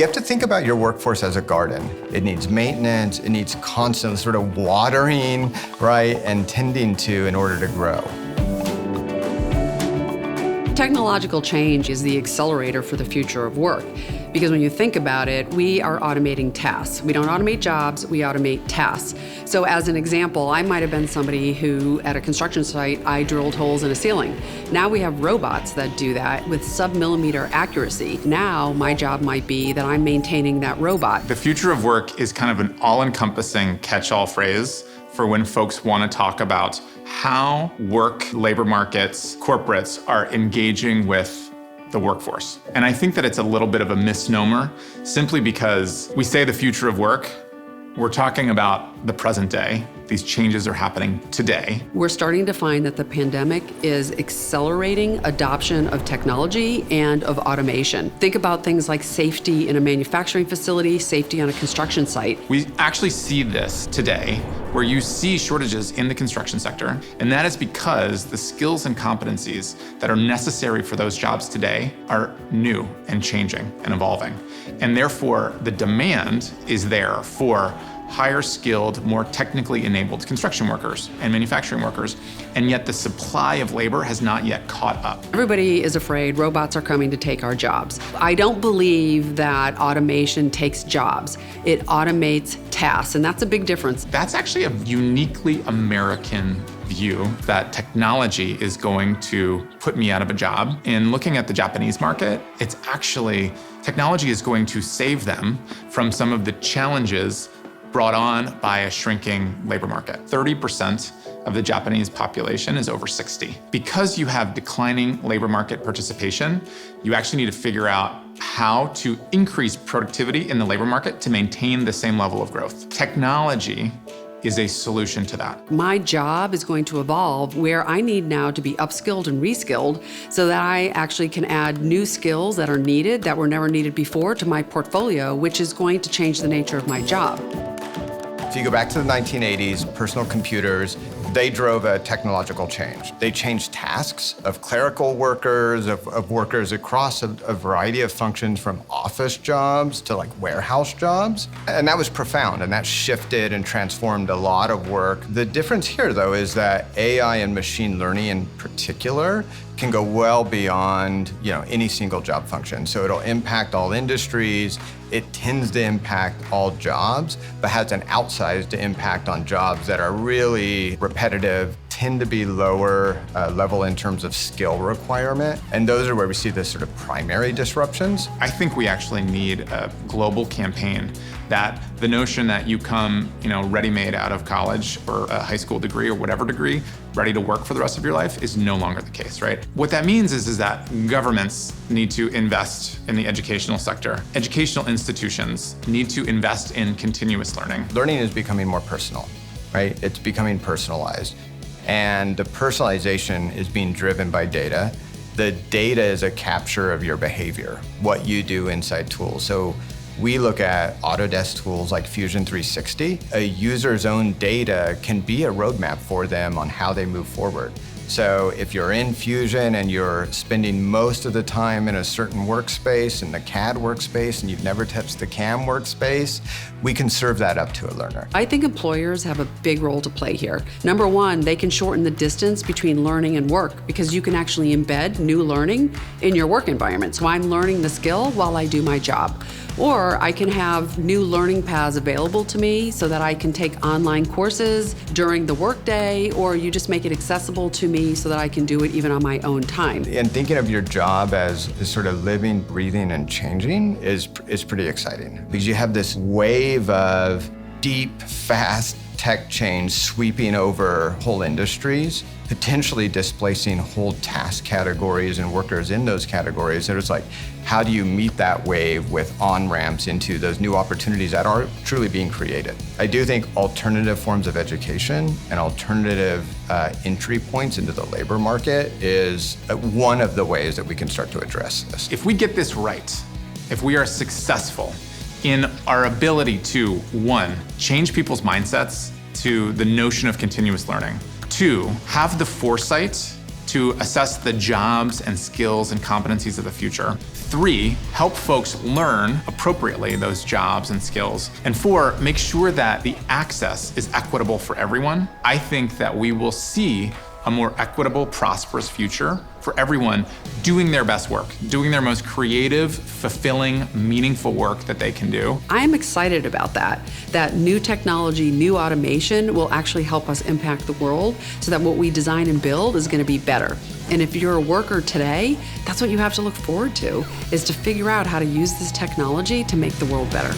You have to think about your workforce as a garden. It needs maintenance, it needs constant sort of watering, right, and tending to in order to grow. Technological change is the accelerator for the future of work. Because when you think about it, we are automating tasks. We don't automate jobs, we automate tasks. So as an example, I might have been somebody who, at a construction site, I drilled holes in a ceiling. Now we have robots that do that with sub-millimeter accuracy. Now my job might be that I'm maintaining that robot. The future of work is kind of an all-encompassing catch-all phrase for when folks want to talk about how work, labor markets, corporates are engaging with the workforce. And I think that it's a little bit of a misnomer simply because we say the future of work, we're talking about the present day. These changes are happening today. We're starting to find that the pandemic is accelerating adoption of technology and of automation. Think about things like safety in a manufacturing facility, safety on a construction site. We actually see this today where you see shortages in the construction sector, and that is because the skills and competencies that are necessary for those jobs today are new and changing and evolving. And therefore, the demand is there for higher skilled, more technically enabled construction workers and manufacturing workers, and yet the supply of labor has not yet caught up. Everybody is afraid robots are coming to take our jobs. I don't believe that automation takes jobs. It automates tasks, and that's a big difference. That's actually a uniquely American view that technology is going to put me out of a job. In looking at the Japanese market, it's actually, technology is going to save them from some of the challenges brought on by a shrinking labor market. 30% of the Japanese population is over 60. Because you have declining labor market participation, you actually need to figure out how to increase productivity in the labor market to maintain the same level of growth. Technology is a solution to that. My job is going to evolve where I need now to be upskilled and reskilled so that I actually can add new skills that are needed, that were never needed before, to my portfolio, which is going to change the nature of my job. If you go back to the 1980s, personal computers, they drove a technological change. They changed tasks of clerical workers, of workers across a variety of functions, from office jobs to like warehouse jobs. And that was profound, and that shifted and transformed a lot of work. The difference here, though, is that AI and machine learning in particular can go well beyond, any single job function. So it'll impact all industries. It tends to impact all jobs, but has an outsized impact on jobs that are really repetitive, tend to be lower level in terms of skill requirement. And those are where we see the sort of primary disruptions. I think we actually need a global campaign that the notion that you come, ready-made out of college or a high school degree or whatever degree, ready to work for the rest of your life is no longer the case, right? What that means is that governments need to invest in the educational sector. Educational institutions need to invest in continuous learning. Learning is becoming more personal, right? It's becoming personalized. And the personalization is being driven by data. The data is a capture of your behavior, what you do inside tools. So we look at Autodesk tools like Fusion 360. A user's own data can be a roadmap for them on how they move forward. So if you're in Fusion and you're spending most of the time in a certain workspace, in the CAD workspace, and you've never touched the CAM workspace, we can serve that up to a learner. I think employers have a big role to play here. Number one, they can shorten the distance between learning and work because you can actually embed new learning in your work environment. So I'm learning the skill while I do my job. Or I can have new learning paths available to me so that I can take online courses during the workday, or you just make it accessible to me so that I can do it even on my own time. And thinking of your job as sort of living, breathing, and changing is pretty exciting, because you have this wave of deep, fast tech change sweeping over whole industries, potentially displacing whole task categories and workers in those categories. And it's like, how do you meet that wave with on-ramps into those new opportunities that are truly being created? I do think alternative forms of education and alternative entry points into the labor market is one of the ways that we can start to address this. If we get this right, if we are successful in our ability to, one, change people's mindsets to the notion of continuous learning, two, have the foresight to assess the jobs and skills and competencies of the future. 3, help folks learn appropriately those jobs and skills. And 4, make sure that the access is equitable for everyone. I think that we will see a more equitable, prosperous future for everyone doing their best work, doing their most creative, fulfilling, meaningful work that they can do. I'm excited about that. That new technology, new automation will actually help us impact the world so that what we design and build is going to be better. And if you're a worker today, that's what you have to look forward to, is to figure out how to use this technology to make the world better.